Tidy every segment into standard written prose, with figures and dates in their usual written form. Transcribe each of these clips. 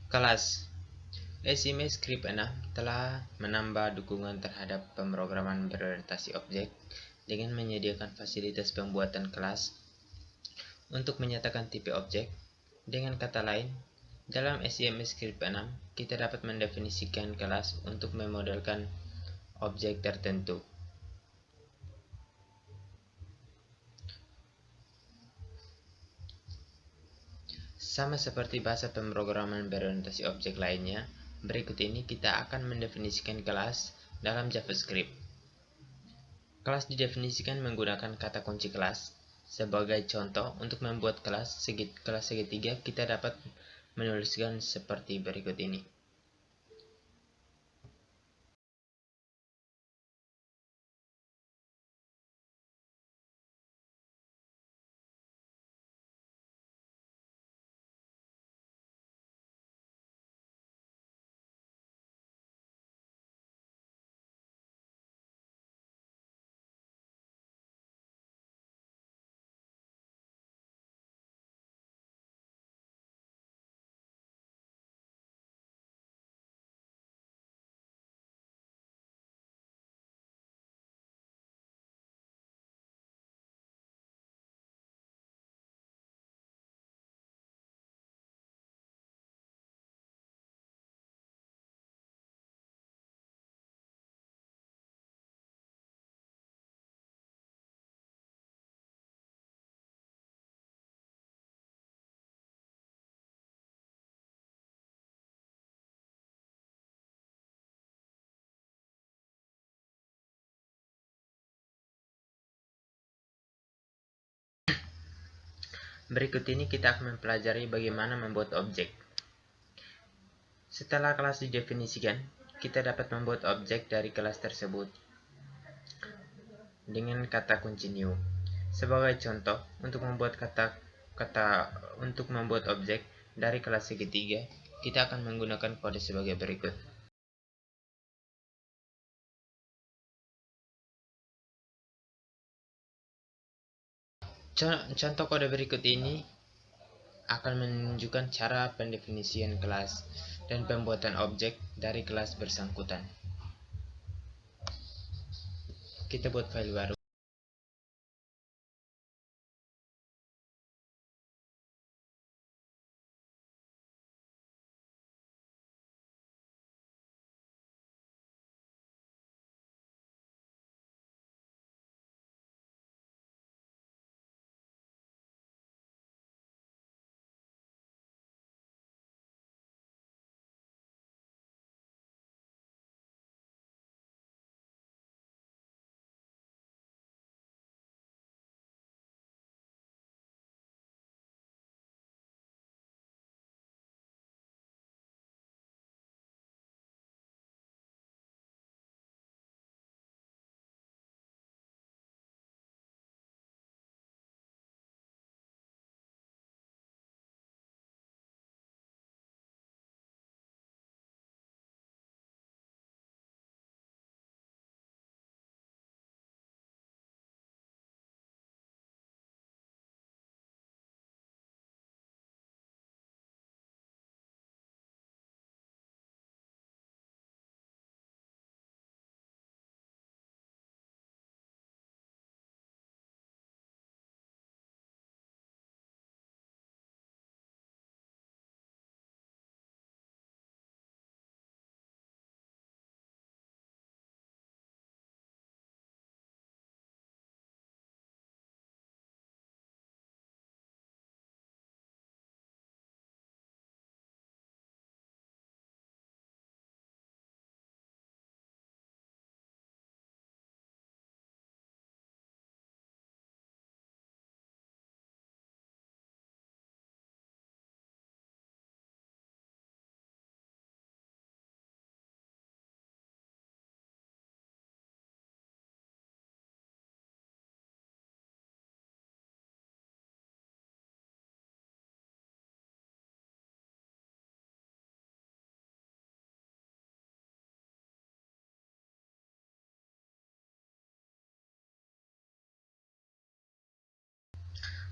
Kelas SIM Script 6 telah menambah dukungan terhadap pemrograman berorientasi objek dengan menyediakan fasilitas pembuatan kelas untuk menyatakan tipe objek. Dengan kata lain, dalam SIM Script 6, kita dapat mendefinisikan kelas untuk memodelkan objek tertentu. Sama seperti bahasa pemrograman berorientasi objek lainnya, berikut ini kita akan mendefinisikan kelas dalam JavaScript. Kelas didefinisikan menggunakan kata kunci kelas. Sebagai contoh, untuk membuat kelas segitiga, kita dapat menuliskan seperti berikut ini. Berikut ini kita akan mempelajari bagaimana membuat objek. Setelah kelas didefinisikan, kita dapat membuat objek dari kelas tersebut dengan kata kunci new. Sebagai contoh, untuk membuat objek dari kelas segitiga, kita akan menggunakan kode sebagai berikut. Contoh kode berikut ini akan menunjukkan cara pendefinisian kelas dan pembuatan objek dari kelas bersangkutan. Kita buat file baru.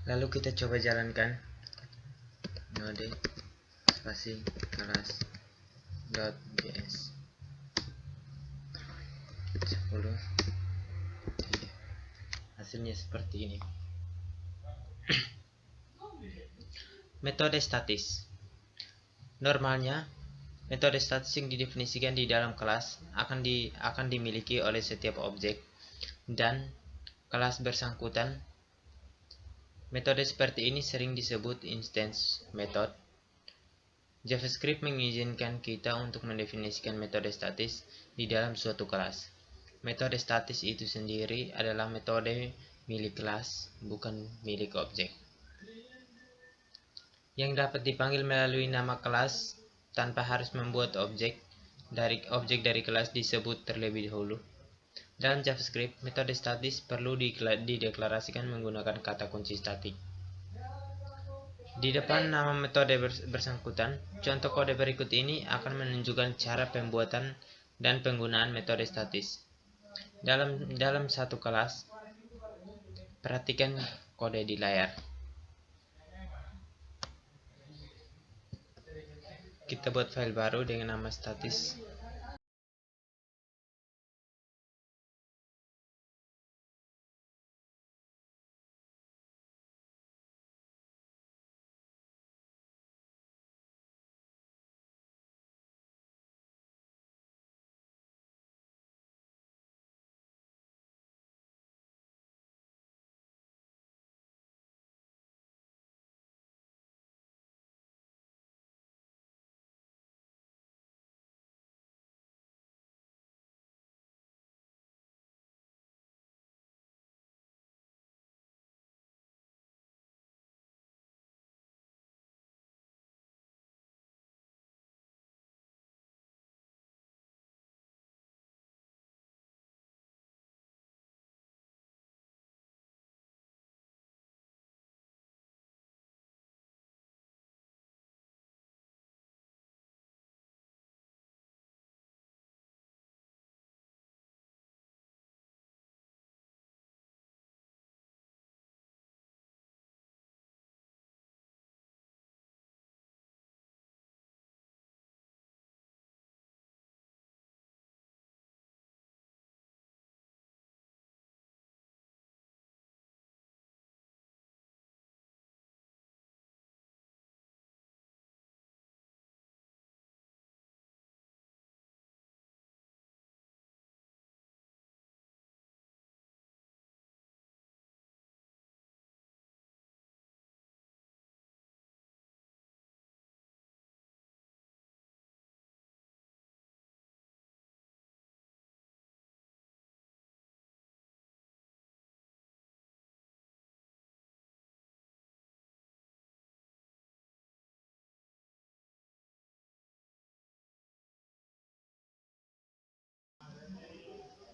Lalu kita coba jalankan node spasi kelas.js 10. Hasilnya seperti ini. Metode statis. Normalnya, metode statis yang didefinisikan di dalam kelas akan dimiliki oleh setiap objek dan kelas bersangkutan. Metode seperti ini sering disebut instance method. JavaScript mengizinkan kita untuk mendefinisikan metode statis di dalam suatu kelas. Metode statis itu sendiri adalah metode milik kelas, bukan milik objek, yang dapat dipanggil melalui nama kelas tanpa harus membuat objek dari kelas disebut terlebih dahulu. Dalam JavaScript, metode statis perlu dideklarasikan menggunakan kata kunci static di depan nama metode bersangkutan. Contoh kode berikut ini akan menunjukkan cara pembuatan dan penggunaan metode statis dalam satu kelas. Perhatikan kode di layar. Kita buat file baru dengan nama statis.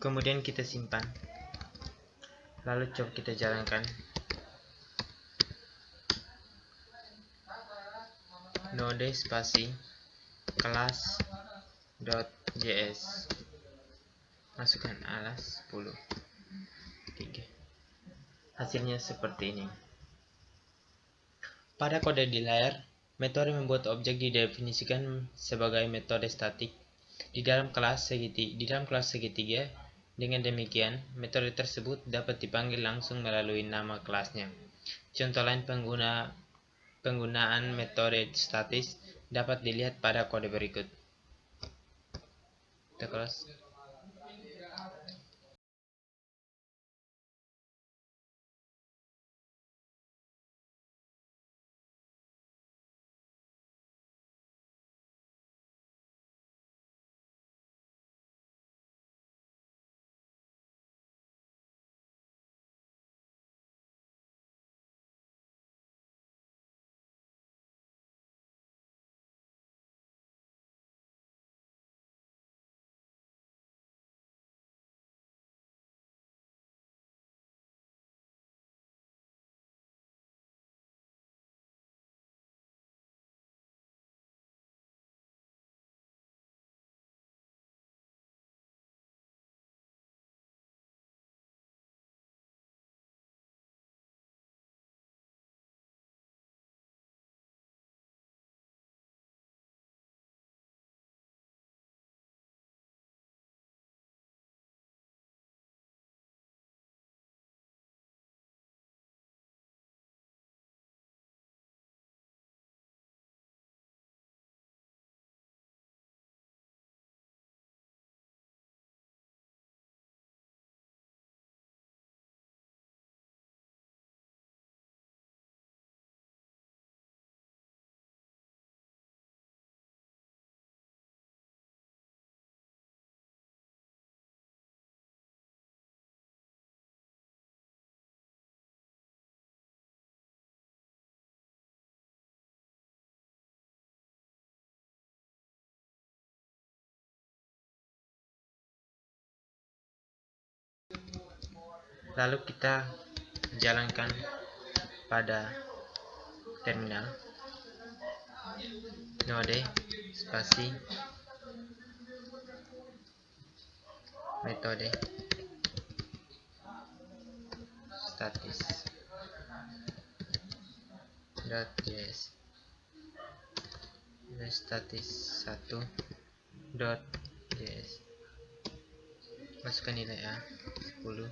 Kemudian kita simpan. Lalu coba kita jalankan. Node spasi kelas.js, masukkan alas 10. 3. Hasilnya seperti ini. Pada kode di layar, metode membuat objek didefinisikan sebagai metode statik di dalam kelas segitiga. Dengan demikian, metode tersebut dapat dipanggil langsung melalui nama kelasnya. Contoh lain penggunaan metode statis dapat dilihat pada kode berikut. Kita close. Lalu kita jalankan pada terminal node spasi metode statis .js statis 1 .js. Masukkan nilai A 10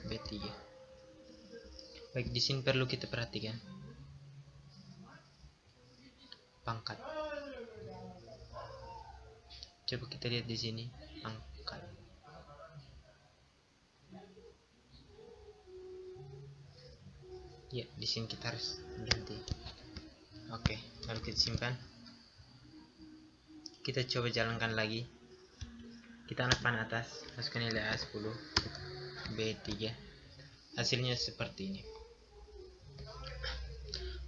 B3. Baik, di sini perlu kita perhatikan pangkat. Coba kita lihat di sini pangkat. Ya, di sini kita harus berhenti. Oke, lalu kita simpan. Kita coba jalankan lagi. Kita anak panah atas, masukkan nilai A 10 B3. Hasilnya seperti ini.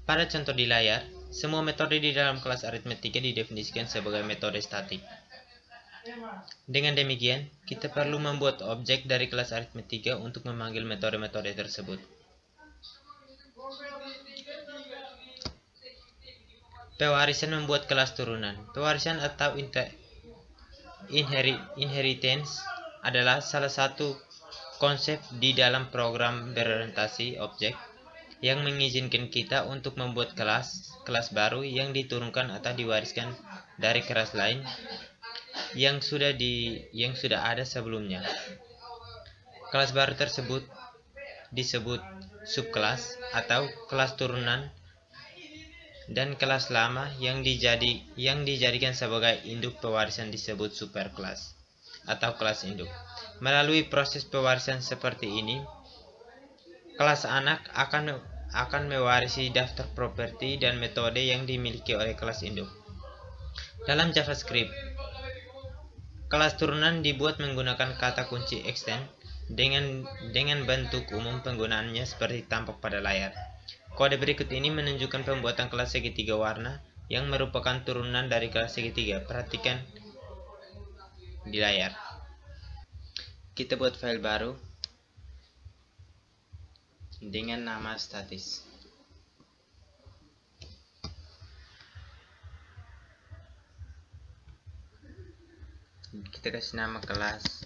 Pada contoh di layar, semua metode di dalam kelas aritmetika didefinisikan sebagai metode statik. Dengan demikian, kita perlu membuat objek dari kelas aritmetika untuk memanggil metode-metode tersebut. Pewarisan membuat kelas turunan. Pewarisan atau inheritance adalah salah satu konsep di dalam program berorientasi objek yang mengizinkan kita untuk membuat kelas baru yang diturunkan atau diwariskan dari kelas lain yang sudah ada sebelumnya. Kelas baru tersebut disebut subkelas atau kelas turunan, dan kelas lama yang dijadikan sebagai induk pewarisan disebut superkelas atau kelas induk. Melalui proses pewarisan seperti ini, kelas anak akan mewarisi daftar properti dan metode yang dimiliki oleh kelas induk. Dalam JavaScript, kelas turunan dibuat menggunakan kata kunci extend dengan bentuk umum penggunaannya seperti tampak pada layar. Kode berikut ini menunjukkan pembuatan kelas segitiga warna yang merupakan turunan dari kelas segitiga. Perhatikan di layar. Kita buat file baru dengan nama statis. Kita kasih nama kelas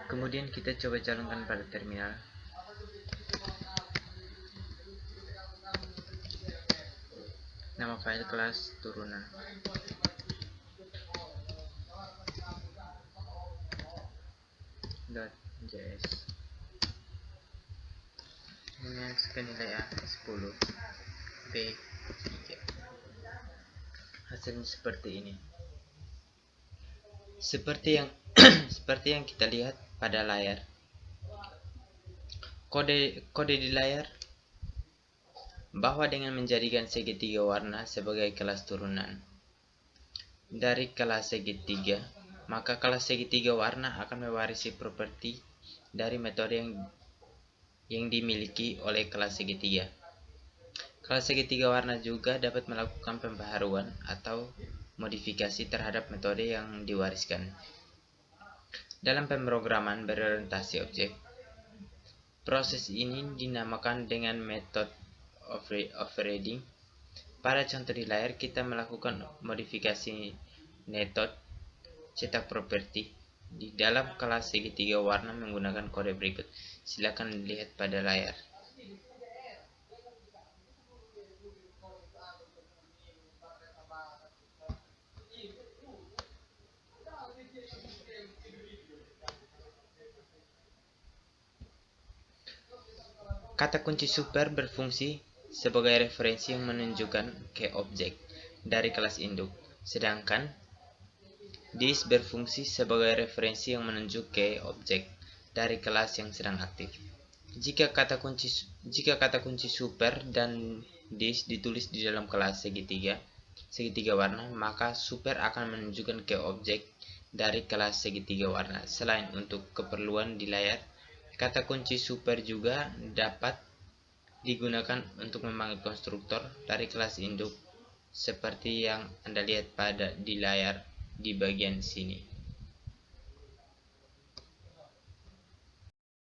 Kemudian kita coba calonkan pada terminal. Nama file kelas turunan. .js. Dengan nilai A 10, B 3. Hasilnya seperti ini. Seperti yang kita lihat pada layar. Kode di layar bahwa dengan menjadikan segitiga warna sebagai kelas turunan dari kelas segitiga, maka kelas segitiga warna akan mewarisi properti dari metode yang dimiliki oleh kelas segitiga. Kelas segitiga warna juga dapat melakukan pembaharuan atau modifikasi terhadap metode yang diwariskan. Dalam pemrograman berorientasi objek, proses ini dinamakan dengan method overriding. Pada contoh di layar, kita melakukan modifikasi method cetak properti di dalam kelas segitiga warna menggunakan kode berikut. Silakan lihat pada layar. Kata kunci super berfungsi sebagai referensi yang menunjukkan ke objek dari kelas induk, sedangkan this berfungsi sebagai referensi yang menunjuk ke objek dari kelas yang sedang aktif. Jika kata kunci super dan this ditulis di dalam kelas segitiga warna, maka super akan menunjukkan ke objek dari kelas segitiga warna. Selain untuk keperluan di layar, kata kunci super juga dapat digunakan untuk memanggil konstruktor dari kelas induk seperti yang Anda lihat di layar di bagian sini.